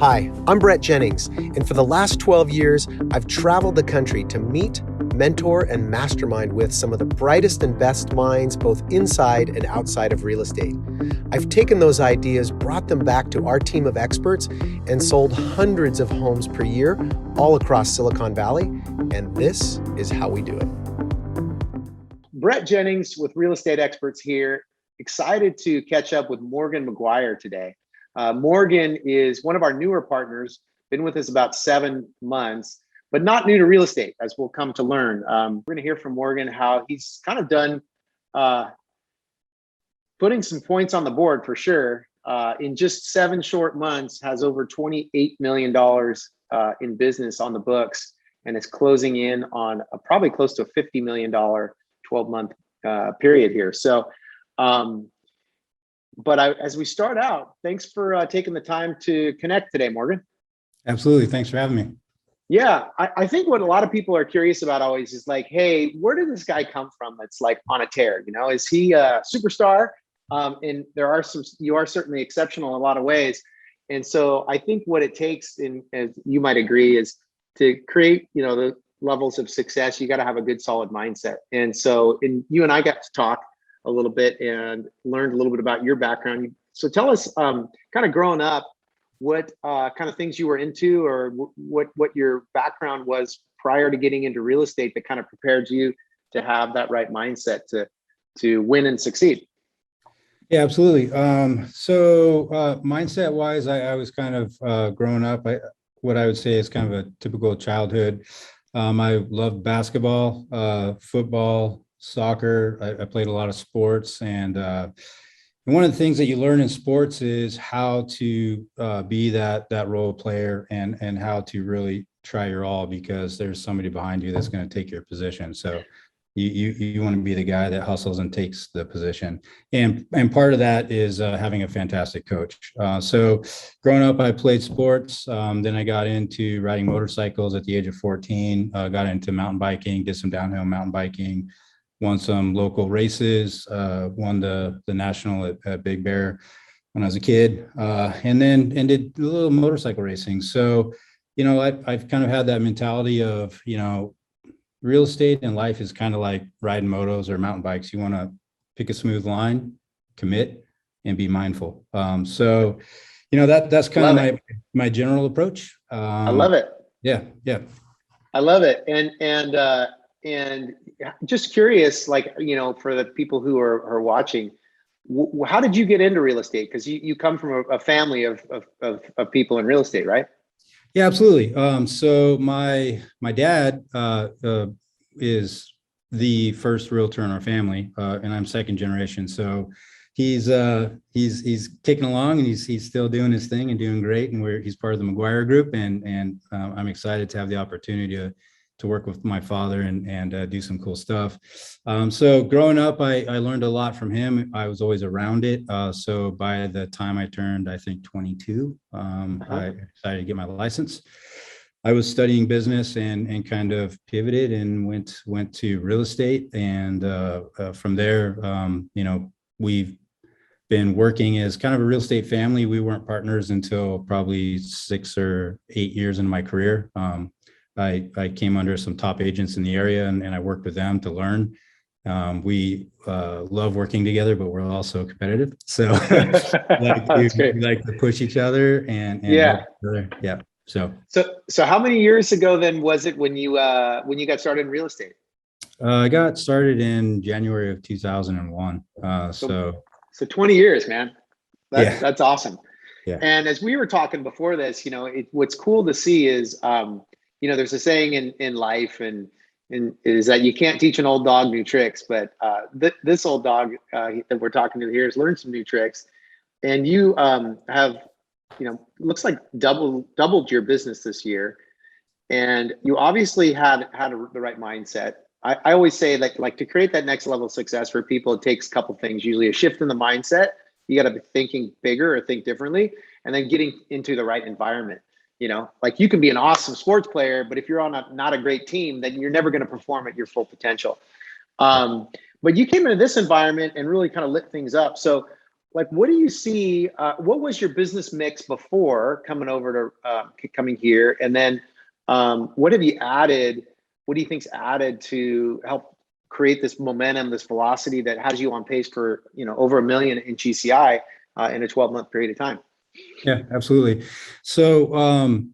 Hi, I'm Brett Jennings, and for the last 12 years, I've traveled the country to meet, mentor, and mastermind with some of the brightest and best minds both inside and outside of real estate. I've taken those ideas, brought them back to our team of experts, and sold hundreds of homes per year all across Silicon Valley, and this is how we do it. Brett Jennings with Real Estate Experts here. Excited to catch up with Morgan McGuire today. Morgan is one of our newer partners, been with us about 7 months, but not new to real estate, as we'll come to learn. We're going to hear from Morgan how he's kind of done putting some points on the board for sure. In just 7 short months, has over $28 million in business on the books, and is closing in on probably close to a $50 million 12-month period here. So, as we start out, thanks for taking the time to connect today, Morgan. Absolutely. Thanks for having me. Yeah, I think what a lot of people are curious about always is like, hey, where did this guy come from that's like on a tear? You know, is he a superstar? And you are certainly exceptional in a lot of ways. And so I think what it takes, as you might agree, is to create, the levels of success, you got to have a good, solid mindset. And so you and I got to talk a little bit and learned a little bit about your background. So tell us, kind of growing up, what kind of things you were into, or what your background was prior to getting into real estate that kind of prepared you to have that right mindset to win and succeed. Yeah, absolutely. So mindset wise, I was kind of growing up, what I would say is kind of a typical childhood. I loved basketball, football, soccer. I played a lot of sports, and one of the things that you learn in sports is how to be that role player and how to really try your all, because there's somebody behind you that's going to take your position. So you want to be the guy that hustles and takes the position, and part of that is having a fantastic coach. So growing up, I played sports. Then I got into riding motorcycles at the age of 14. Got into mountain biking, did some downhill mountain biking. Won some local races, won the national at Big Bear when I was a kid, and did a little motorcycle racing. So, I've kind of had that mentality of, real estate and life is kind of like riding motos or mountain bikes. You want to pick a smooth line, commit, and be mindful. So, that's kind of my general approach. I love it. Yeah. I love it. And just curious, like, for the people who are watching, how did you get into real estate? Because you come from a family of people in real estate, right? Yeah, absolutely. So my dad is the first realtor in our family, and I'm second generation. So he's kicking along, and he's still doing his thing and doing great. And he's part of the McGuire group, and I'm excited to have the opportunity to work with my father and do some cool stuff. So growing up, I learned a lot from him. I was always around it. So by the time I turned, I think 22, I decided to get my license. I was studying business and kind of pivoted and went to real estate. And from there, we've been working as kind of a real estate family. We weren't partners until probably 6 or 8 years into my career. I came under some top agents in the area, and I worked with them to learn. We love working together, but we're also competitive. So we like to push each other and yeah. Yeah. So how many years ago then was it when you got started in real estate? I got started in January of 2001. So 20 years, man. That's awesome. Yeah. And as we were talking before this, what's cool to see is, there's a saying in life, and is that you can't teach an old dog new tricks, but this old dog that we're talking to here has learned some new tricks, and you have, looks like doubled your business this year, and you obviously had the right mindset. I always say like to create that next level of success for people, it takes a couple things. Usually a shift in the mindset. You got to be thinking bigger or think differently, and then getting into the right environment. Like you can be an awesome sports player, but if you're on not a great team, then you're never going to perform at your full potential. But you came into this environment and really kind of lit things up. So like, what do you see? What was your business mix before coming over to coming here? And then what have you added? What do you think's added to help create this momentum, this velocity that has you on pace for, over 1 million in GCI in a 12-month period of time? Yeah, absolutely. So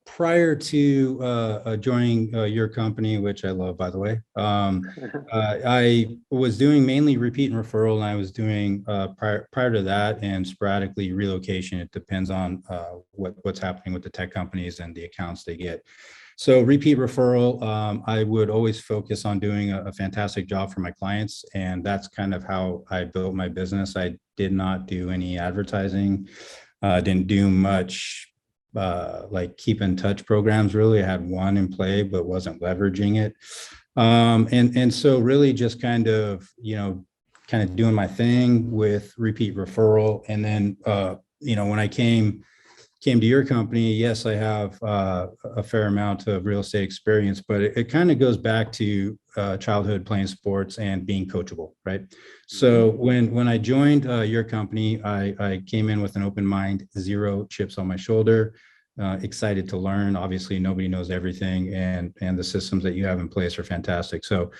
prior to joining your company, which I love, by the way, I was doing mainly repeat and referral, and I was doing prior to that and sporadically relocation. It depends on what's happening with the tech companies and the accounts they get. So repeat referral, I would always focus on doing a fantastic job for my clients, and that's kind of how I built my business. I did not do any advertising, didn't do much like keep in touch programs. Really, I had one in play, but wasn't leveraging it. And so really just kind of doing my thing with repeat referral. And then when I came to your company, yes, I have a fair amount of real estate experience, but it kind of goes back to childhood playing sports and being coachable, right? So when I joined your company, I came in with an open mind, zero chips on my shoulder, excited to learn. Obviously, nobody knows everything, and the systems that you have in place are fantastic. So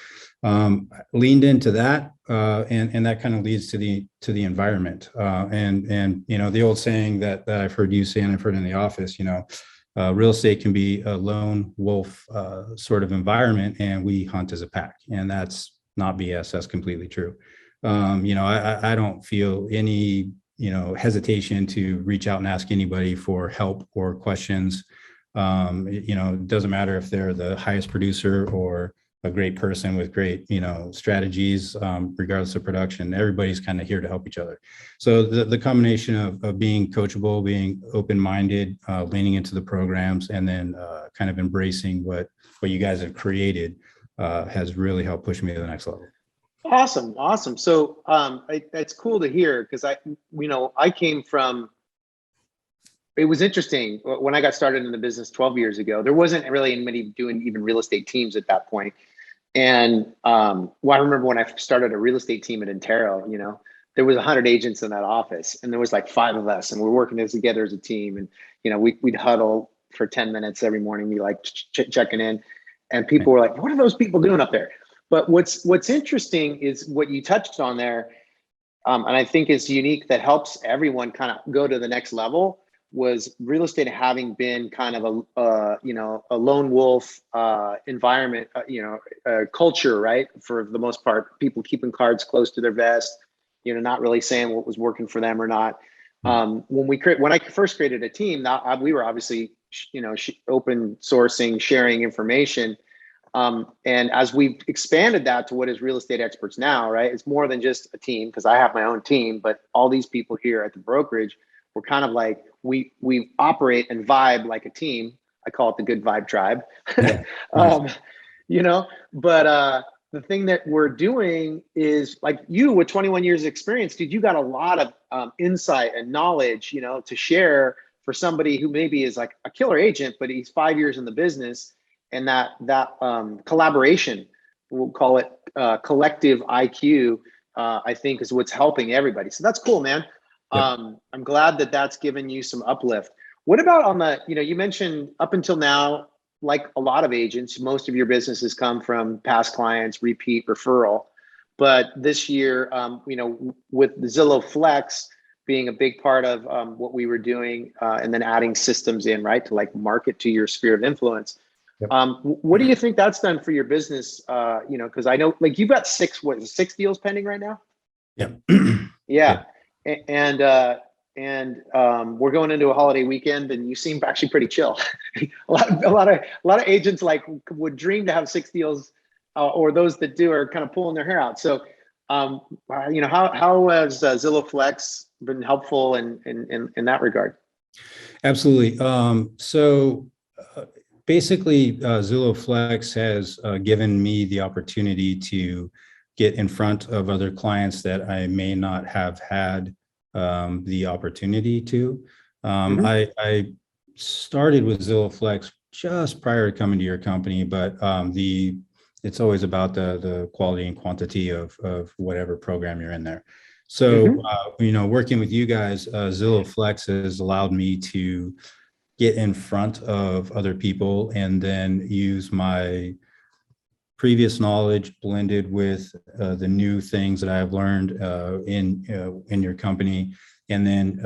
leaned into that, and that kind of leads to the environment. And the old saying that I've heard you say and I've heard in the office, real estate can be a lone wolf sort of environment, and we hunt as a pack. And that's not BS. That's completely true. I don't feel any hesitation to reach out and ask anybody for help or questions. It doesn't matter if they're the highest producer or a great person with great, strategies, regardless of production. Everybody's kind of here to help each other. So the combination of being coachable, being open-minded, leaning into the programs, and then kind of embracing what you guys have created has really helped push me to the next level. Awesome. So it's cool to hear, because I came from, it was interesting when I got started in the business 12 years ago. There wasn't really anybody doing even real estate teams at that point. And I remember when I started a real estate team at Intero, there was 100 agents in that office, and there was like 5 of us, and we're working together as a team. And we'd huddle for 10 minutes every morning, be like checking in, and people were like, "What are those people doing up there?" But what's interesting is what you touched on there, and I think is unique, that helps everyone kind of go to the next level, was real estate having been kind of a lone wolf environment, culture, right? For the most part, people keeping cards close to their vest, not really saying what was working for them or not. When I first created a team, we were obviously open sourcing, sharing information. And as we've expanded that to what is Real Estate Experts now, right? It's more than just a team, because I have my own team, but all these people here at the brokerage, we're kind of like, we operate and vibe like a team. I call it the Good Vibe Tribe. Yeah. But the thing that we're doing is, like, you with 21 years of experience, dude, you got a lot of insight and knowledge, to share for somebody who maybe is like a killer agent, but he's 5 years in the business. And that collaboration, we'll call it collective IQ, I think is what's helping everybody. So that's cool, man. Yep. I'm glad that that's given you some uplift. What about on the, you mentioned up until now, like a lot of agents, most of your businesses come from past clients, repeat referral. But this year, with the Zillow Flex being a big part of what we were doing, and then adding systems in, right, to like market to your sphere of influence. Yep. What do you think that's done for your business? Because I know, like, you've got 6 deals pending right now? Yeah. Yeah. And we're going into a holiday weekend, and you seem actually pretty chill. a lot of agents would dream to have 6 deals, or those that do are kind of pulling their hair out. So, how has Zillow Flex been helpful in that regard? Absolutely. Basically, Zillow Flex has given me the opportunity to get in front of other clients that I may not have had the opportunity to. I started with Zillow Flex just prior to coming to your company, but it's always about the quality and quantity of whatever program you're in there. So, working with you guys, Zillow Flex has allowed me to get in front of other people and then use my previous knowledge blended with the new things that I've learned in your company, and then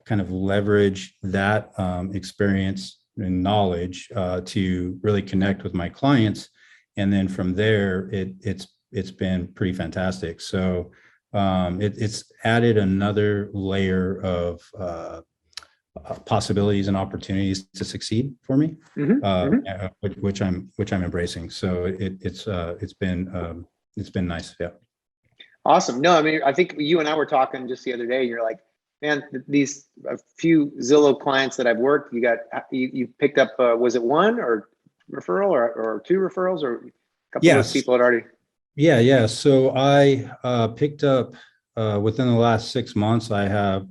kind of leverage that experience and knowledge to really connect with my clients. And then from there, it's been pretty fantastic. So it's added another layer of possibilities and opportunities to succeed for me, which I'm embracing. So it's been nice. Yeah. Awesome. No, I mean, I think you and I were talking just the other day. You're like, man, these a few Zillow clients that I've worked, you picked up, was it one or referral or two referrals, or a couple of those people had already? Yeah. So I picked up within the last 6 months, I have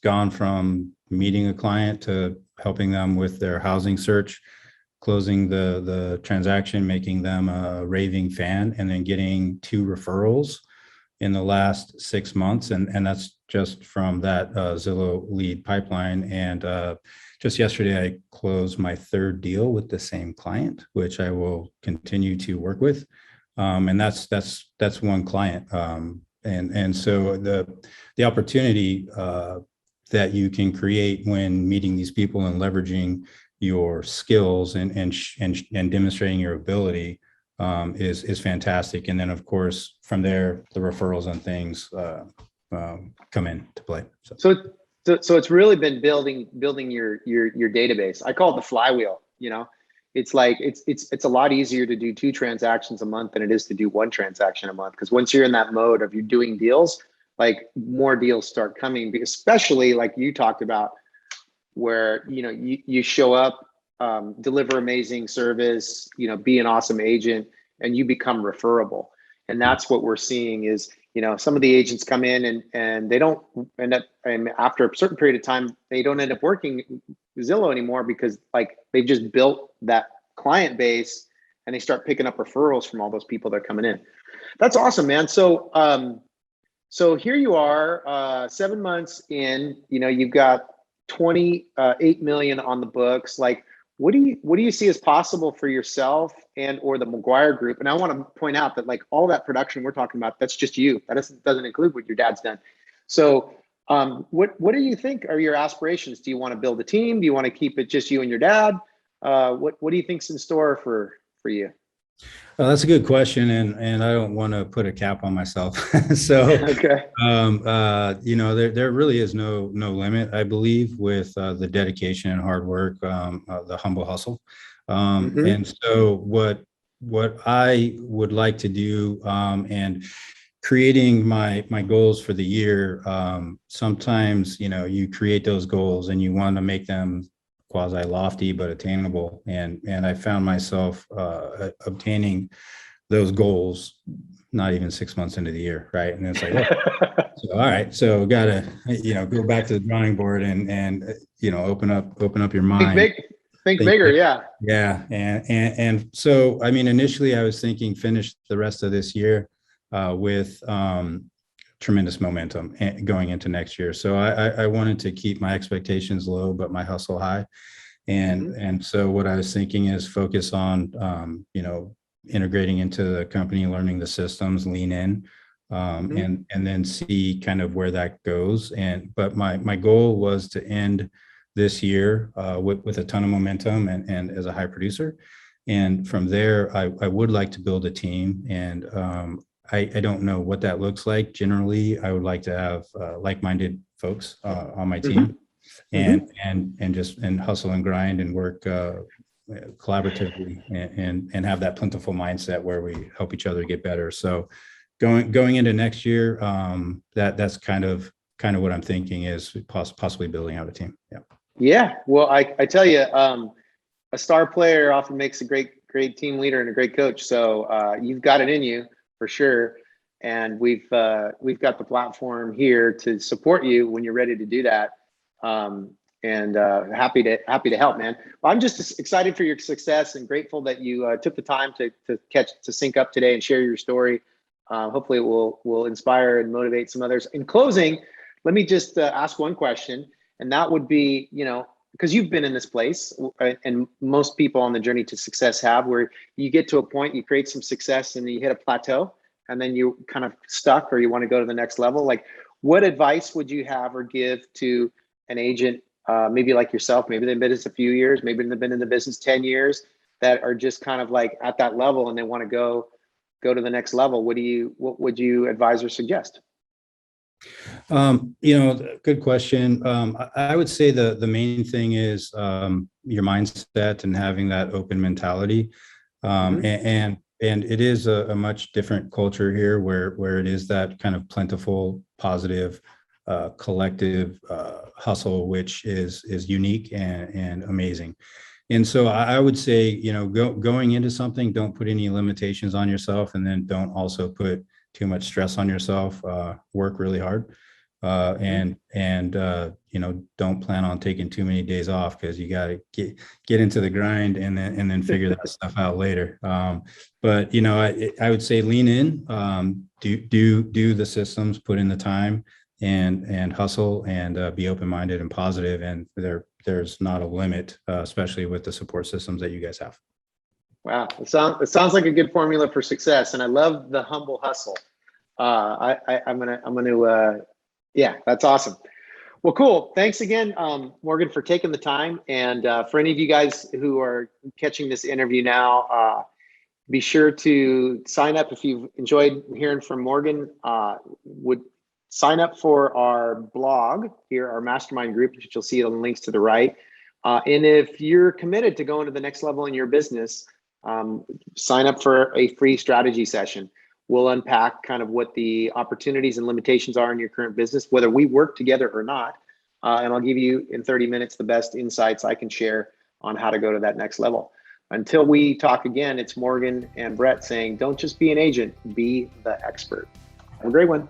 gone from meeting a client to helping them with their housing search, closing the transaction, making them a raving fan, and then getting 2 referrals in the last 6 months. And that's just from that Zillow lead pipeline. And just yesterday, I closed my 3rd deal with the same client, which I will continue to work with. And that's one client. And so the opportunity that you can create when meeting these people and leveraging your skills and demonstrating your ability is fantastic. And then of course from there the referrals and things come into play. So it's really been building your database. I call it the flywheel. It's like it's a lot easier to do 2 transactions a month than it is to do 1 transaction a month, because once you're in that mode of you're doing deals, like more deals start coming, especially like you talked about, where you show up, deliver amazing service, be an awesome agent, and you become referable. And that's what we're seeing is, some of the agents come in and they don't end up, and after a certain period of time, they don't end up working Zillow anymore, because like they've just built that client base and they start picking up referrals from all those people that are coming in. That's awesome, man. So here you are, 7 months in, you've got 28 million on the books. Like, what do you see as possible for yourself and or the McGuire Group? And I want to point out that like all that production we're talking about, that's just you. That doesn't include what your dad's done. So what do you think are your aspirations? Do you want to build a team? Do you want to keep it just you and your dad? What do you think's in store for you? That's a good question, and I don't want to put a cap on myself. So, okay. There really is no limit, I believe, with the dedication and hard work, the humble hustle. And so, what I would like to do, and creating my goals for the year. Sometimes, you create those goals and you want to make them quasi lofty but attainable, and I found myself obtaining those goals not even 6 months into the year, right? And it's like, oh, so, all right, so gotta go back to the drawing board and open up your mind. Think bigger, yeah. And so I mean, initially I was thinking finish the rest of this year with tremendous momentum going into next year. So I wanted to keep my expectations low, but my hustle high. And so what I was thinking is focus on, integrating into the company, learning the systems, lean in, and then see kind of where that goes. But my goal was to end this year with a ton of momentum and as a high producer. And from there, I would like to build a team, and I don't know what that looks like. Generally, I would like to have like-minded folks on my team, and just hustle and grind and work collaboratively and have that plentiful mindset where we help each other get better. So going into next year, that's kind of what I'm thinking is possibly building out a team. Yeah. Well, I tell you, a star player often makes a great team leader and a great coach. So you've got it in you for sure. And we've got the platform here to support you when you're ready to do that. And happy to help, man. Well, I'm just excited for your success and grateful that you took the time to sync up today and share your story. Hopefully it will inspire and motivate some others. In closing, let me just ask one question, and that would be, because you've been in this place, and most people on the journey to success have, where you get to a point, you create some success and you hit a plateau, and then you kind of stuck, or you want to go to the next level. Like, what advice would you have or give to an agent, maybe like yourself, maybe they've been in this a few years, maybe they've been in the business 10 years, that are just kind of like at that level and they want to go to the next level? What would you advise or suggest? Good question. I would say the main thing is your mindset and having that open mentality. And it is a much different culture here where it is that kind of plentiful, positive, collective hustle, which is unique and amazing. And so I would say, going into something, don't put any limitations on yourself, and then don't also put too much stress on yourself. Work really hard, and don't plan on taking too many days off, because you got to get into the grind and then figure that stuff out later. But I would say lean in, do the systems, put in the time, and hustle, and be open-minded and positive, and there's not a limit, especially with the support systems that you guys have. Wow, it sounds like a good formula for success, and I love the humble hustle. I'm gonna yeah, that's awesome. Well, cool. Thanks again, Morgan, for taking the time. And for any of you guys who are catching this interview now, be sure to sign up if you've enjoyed hearing from Morgan. Would sign up for our blog here, our mastermind group, which you'll see on the links to the right. And if you're committed to going to the next level in your business, sign up for a free strategy session. We'll unpack kind of what the opportunities and limitations are in your current business, whether we work together or not. And I'll give you in 30 minutes the best insights I can share on how to go to that next level. Until we talk again, it's Morgan and Brett saying, don't just be an agent, be the expert. Have a great one.